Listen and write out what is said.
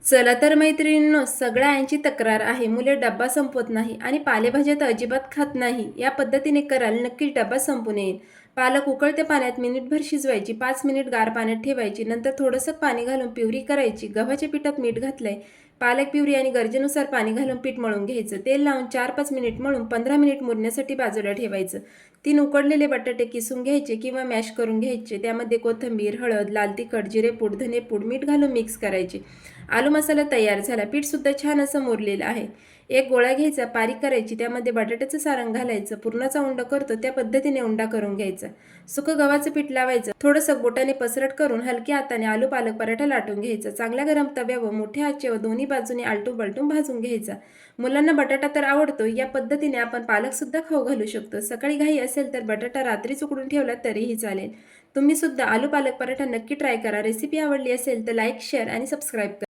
चला तर मैत्रिणींनो, सगळ्यांची तक्रार आहे. मुले डब्बा संपवत नाही आणि पालेभाज्या तर अजिबात खात नाही. या पद्धतीने कराल नक्कीच डब्बा संपून येईल. पालक उकळत्या पाण्यात मिनिटभर शिजवायची, 5 मिनिट गार पाण्यात ठेवायची, नंतर थोडंसं पाणी घालून प्युरी करायची. गव्हाच्या पिठात मीठ घातलंय, पालक प्युरी आणि गरजेनुसार पाणी घालून पीठ मळून घ्यायचं. तेल लावून 4-5 मिनिट मळून 15 मिनिट मुरण्यासाठी बाजूला ठेवायचं. 3 उकडलेले बटाटे किसून घ्यायचे किंवा मॅश करून घ्यायचे. त्यामध्ये कोथिंबीर, हळद, लाल तिखट, जिरेपूड, धनेपूड, मीठ घालून मिक्स करायचे. आलू मसाला तयार झाला. पीठसुद्धा छान असं मुरलेलं आहे. एक गोळा घ्यायचा, पारी करायची, त्यामध्ये बटाट्याचं सारण घालायचं. पुरणाचा उंडा करतो त्या पद्धतीने उंडा करून घ्यायचा. सुकं गव्हाचं पीठ लावायचं, थोडंसं बोटाने पसरट करून हलक्या हाताने आलू पालक पराठा लाटून घ्यायचा. चांगल्या गरम तव्यावर मोठ्या आचेवर दोन्ही बाजूने आलटून पलटून भाजून घ्यायचा. मुलांना बटाटा तर आवडतो, या पद्धतीने आपण पालकसुद्धा खाऊ घालू शकतो. सकाळी घाई असेल तर बटाटा रात्रीच उकडून ठेवला तरीही चालेल. तुम्ही सुद्धा आलू पालक पराठा नक्की ट्राय करा. रेसिपी आवडली असेल तर लाईक, शेअर आणि सबस्क्राईब करा.